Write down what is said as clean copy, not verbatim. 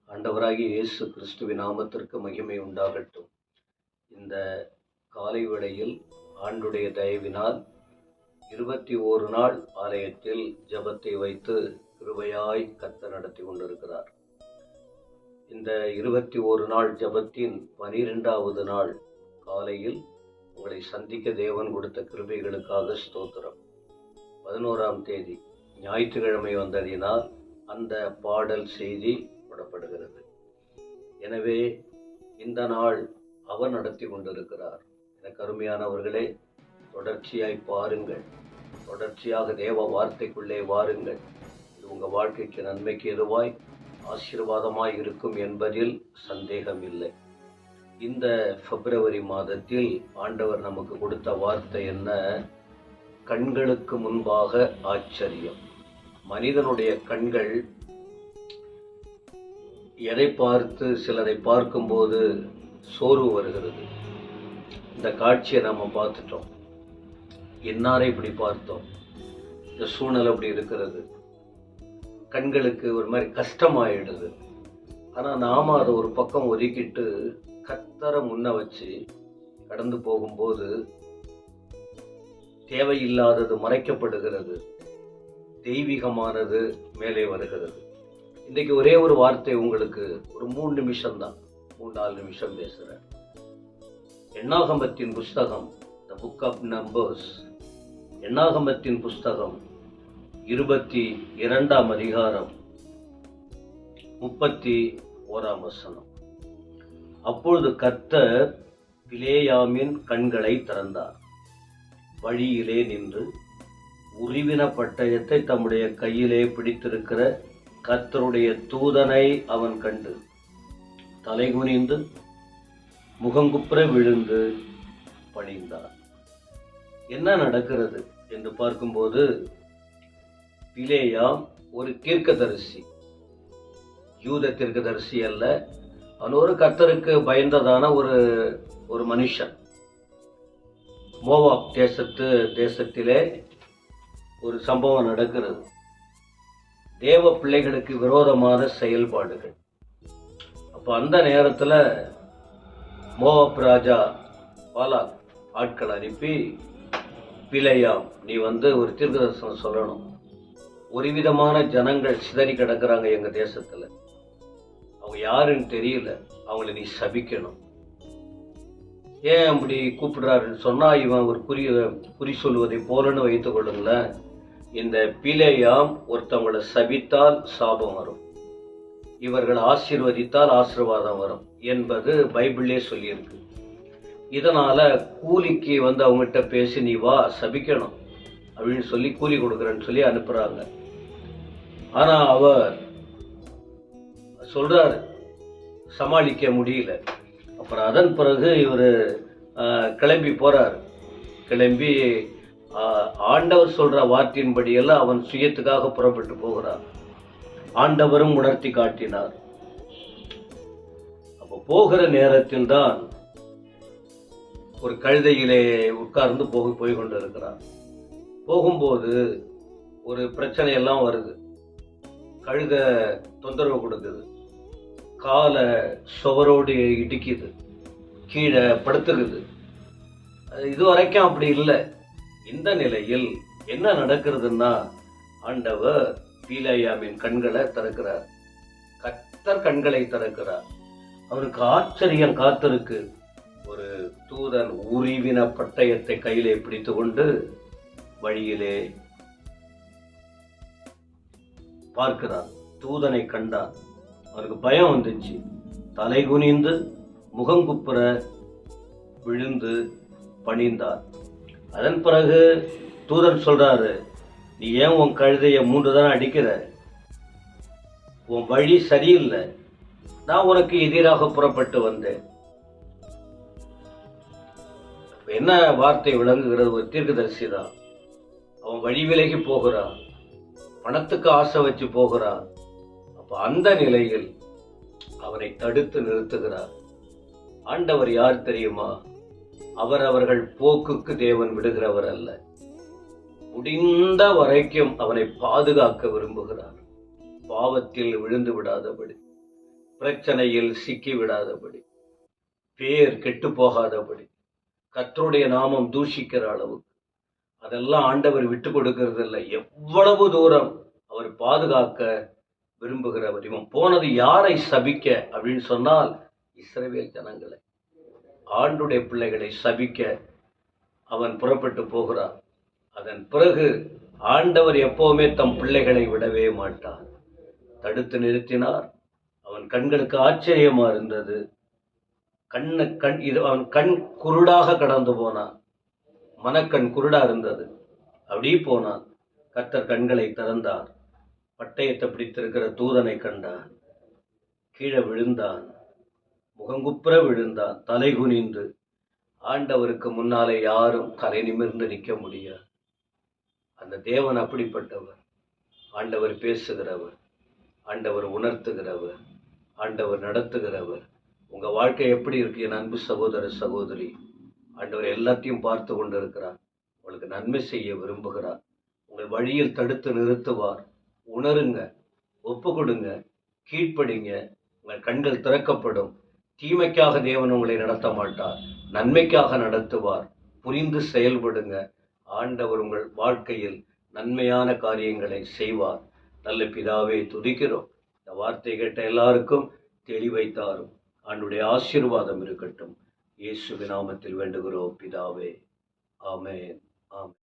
ஆண்டவராகிய இயேசு கிறிஸ்துவின் நாமத்திற்கு மகிமை உண்டாகட்டும். இந்த காலை வேளையில் ஆண்டுடைய தயவினால் 21 நாள் ஆலயத்தில் ஜெபத்தை வைத்து கிருபையாய் கர்த்தர் நடத்தி கொண்டிருக்கிறார். இந்த 21 நாள் ஜெபத்தின் 12வது நாள் காலையில் உங்களை சந்திக்க தேவன் கொடுத்த கிருபைகளுக்காக ஸ்தோத்திரம். 11ஆம் தேதி ஞாயிற்றுக்கிழமை வந்ததினால் அந்த பாடல் செய்தி போடப்படுகிறது. எனவே இந்த நாள் அவர் நடத்தி கொண்டிருக்கிறார். எனக்கு அருமையானவர்களே, தொடர்ச்சியாய் பாருங்கள், தொடர்ச்சியாக தேவ வார்த்தைக்குள்ளே வாருங்கள். இது உங்கள் வாழ்க்கைக்கு நன்மைக்கு எதுவாய் ஆசீர்வாதமாய் இருக்கும் என்பதில் சந்தேகம் இல்லை. இந்த பிப்ரவரி மாதத்தில் ஆண்டவர் நமக்கு கொடுத்த வார்த்தை என்ன? கண்களுக்கு முன்பாக ஆச்சரியம். மனிதனுடைய கண்கள் எதை பார்த்து சிலரை பார்க்கும்போது சோர்வு வருகிறது. இந்த காட்சியை நம்ம பார்த்துட்டோம். இன்னாரை இப்படி பார்த்தோம், இந்த சூழ்நிலை அப்படி இருக்கிறது, கண்களுக்கு ஒரு மாதிரி கஷ்டமாயிடுது. ஆனால் நாம் அதை ஒரு பக்கம் ஒதுக்கிட்டு கர்த்தரை முன்ன வச்சு கடந்து போகும்போது தேவையில்லாதது மறைக்கப்படுகிறது, தெய்வீகமானது மேலே வருகிறது. இன்றைக்கு ஒரே ஒரு வார்த்தை உங்களுக்கு, ஒரு 3 நிமிஷம் தான், 3-4 நிமிஷம் பேசுகிறேன். எண்ணாகமத்தின் புஸ்தகம், த புக் ஆஃப் நம்பர்ஸ், எண்ணாகமத்தின் புஸ்தகம் 22ஆம் அதிகாரம் 31ஆம் வசனம். அப்பொழுது கர்த்தர் பிலேயாமின் கண்களை திறந்தார். வழியிலே நின்று உருவின பட்டயத்தை தம்முடைய கையிலே பிடித்திருக்கிற கர்த்தருடைய தூதனை அவன் கண்டு தலைகுனிந்து முகங்குப்புற விழுந்து பணிந்தார். என்ன நடக்கிறது என்று பார்க்கும்போது, பிலேயாம் ஒரு தீர்க்கதரிசி, யூத தீர்க்கதரிசி அல்ல, அவன் ஒரு கர்த்தருக்கு பயந்ததான ஒரு மனுஷன். மோவாப் தேசத்திலே ஒரு சம்பவம் நடக்கிறது. தேவ பிள்ளைகளுக்கு விரோதமான செயல்பாடுகள். அப்போ அந்த நேரத்தில் மோவாப் ராஜா பாலாக் ஆட்கள் அனுப்பி, பிலேயாம் நீ ஒரு தீர்க்கதரிசனம் சொல்லணும், ஒரு விதமான ஜனங்கள் சிதறி கிடக்கிறாங்க எங்கள் தேசத்தில், அவங்க யாருன்னு தெரியல, அவங்கள நீ சபிக்கணும். ஏன் அப்படி கூப்பிடுறாருன்னு சொன்னால், இவன் ஒரு குறி சொல்வதை போலன்னு வைத்துக் கொள்ளுங்களேன். இந்த பிலேயாம் ஒருத்தவங்களை சபித்தால் சாபம் வரும், இவர்கள் ஆசீர்வதித்தால் ஆசீர்வாதம் வரும் என்பது பைபிளே சொல்லியிருக்கு. இதனால கூலிக்கு அவங்ககிட்ட பேசி, நீ வா சபிக்கணும் அப்படின்னு சொல்லி கூலி கொடுக்குறேன்னு சொல்லி அனுப்புறாங்க. ஆனா அவர் சொல்றாரு, சமாளிக்க முடியல. அப்புறம் அதன் பிறகு இவர் கிளம்பி போறார். கிளம்பி ஆண்டவர் சொல்ற வார்த்தையின்படியெல்லாம் அவன் சுயத்துக்காக புறப்பட்டு போகிறார். ஆண்டவரும் உணர்த்தி காட்டினார். அப்போ போகிற நேரத்தில் தான் ஒரு கழுதையிலே உட்கார்ந்து போய் கொண்டிருக்கிறார். போகும்போது ஒரு பிரச்சனை எல்லாம் வருது. கழுதை தொந்தரவு கொடுக்குது, காலை சுவரோடு இடிக்குது, கீழே படுத்துக்குது. இதுவரைக்கும் அப்படி இல்லை. இந்த நிலையில் என்ன நடக்கிறதுன்னா, ஆண்டவர் பிலேயாமின் கண்களை திறக்கிறார். கர்த்தர் கண்களை திறக்கிறார். அவருக்கு ஆச்சரியம் காத்திருக்கு. ஒரு தூதன் உருவின பட்டயத்தை கையிலே பிடித்து கொண்டு வழியிலே பார்க்கிறார். தூதனை கண்டார். அவருக்கு பயம் வந்துச்சு. தலை குனிந்து முகங்குப்புற விழுந்து பணிந்தார். அதன் பிறகு தூதன் சொல்றாரு, நீ ஏன் உன் கழுதைய 3 தானே அடிக்கிற? உன் வழி சரியில்லை, நான் உனக்கு எதிராக புறப்பட்டு வந்தேன். என்ன வார்த்தை விளங்குகிறது? ஒரு தீர்க்கதரிசி தான். அவன் வழி விலகி போகிறான், பணத்துக்கு ஆசை வச்சு போகிறான். அப்ப அந்த நிலையில் அவரை தடுத்து நிறுத்துகிறார். ஆண்டவர் யார் தெரியுமா? அவர்கள் போக்குக்கு தேவன் விடுகிறவர் அல்ல. முடிந்த வரைக்கும் அவனை பாதுகாக்க விரும்புகிறார், பாவத்தில் விழுந்து விடாதபடி. பிரச்சனையில் சிக்கி விடாதபடி, பேர் கெட்டு போகாதபடி, கர்த்தருடைய நாமம் தூஷிக்கிற அளவுக்கு அதெல்லாம் ஆண்டவர் விட்டு கொடுக்கிறது இல்லை. எவ்வளவு தூரம் அவர் பாதுகாக்க விரும்புகிறவர். இவன் போனது யாரை சபிக்க அப்படின்னு சொன்னால், இஸ்ரவேல் ஜனங்களை, ஆண்டுடைய பிள்ளைகளை சபிக்க அவன் புறப்பட்டு போகிறான். அதன் பிறகு ஆண்டவர் எப்பவுமே தம் பிள்ளைகளை விடவே மாட்டார். தடுத்து நிறுத்தினார். அவன் கண்களுக்கு ஆச்சரியமா இருந்தது. அவன் கண் குருடாக கடந்து போனான். மனக்கண் குருடா இருந்தது. அப்படி போனான். கர்த்தர் கண்களை திறந்தார். பட்டயத்தை பிடித்திருக்கிற தூதனை கண்டான். கீழே விழுந்தான். முகங்குப்புற விழுந்தான். தலை குனிந்து. ஆண்டவருக்கு முன்னாலே யாரும் தலை நிமிர்ந்து நிற்க முடியாது. அந்த தேவன் அப்படிப்பட்டவர். ஆண்டவர் பேசுகிறவர், ஆண்டவர் உணர்த்துகிறவர், ஆண்டவர் நடத்துகிறவர். உங்க வாழ்க்கை எப்படி இருக்கு என் அன்பு சகோதர சகோதரி? ஆண்டவர் எல்லாத்தையும் பார்த்து கொண்டு இருக்கிறார். உங்களுக்கு நன்மை செய்ய விரும்புகிறார். உங்கள் வழியில் தடுத்து நிறுத்துவார். உணருங்க, ஒப்பு கொடுங்க, கீழ்ப்படிங்க. உங்கள் கண்கள் திறக்கப்படும். தீமைக்காக தேவன் உங்களை நடத்த மாட்டார், நன்மைக்காக நடத்துவார். புரிந்து செயல்படுங்க. ஆண்டவர் உங்கள் வாழ்க்கையில் நன்மையான காரியங்களை செய்வார். நல்ல பிதாவே, துதிக்கிறோம். இந்த வார்த்தை கேட்ட எல்லாருக்கும் தெளிவை தாரும். ஆண்டுடைய ஆசீர்வாதம் இருக்கட்டும். இயேசுவின் நாமத்தில் வேண்டுகிறோம் பிதாவே. ஆமென். ஆமென்.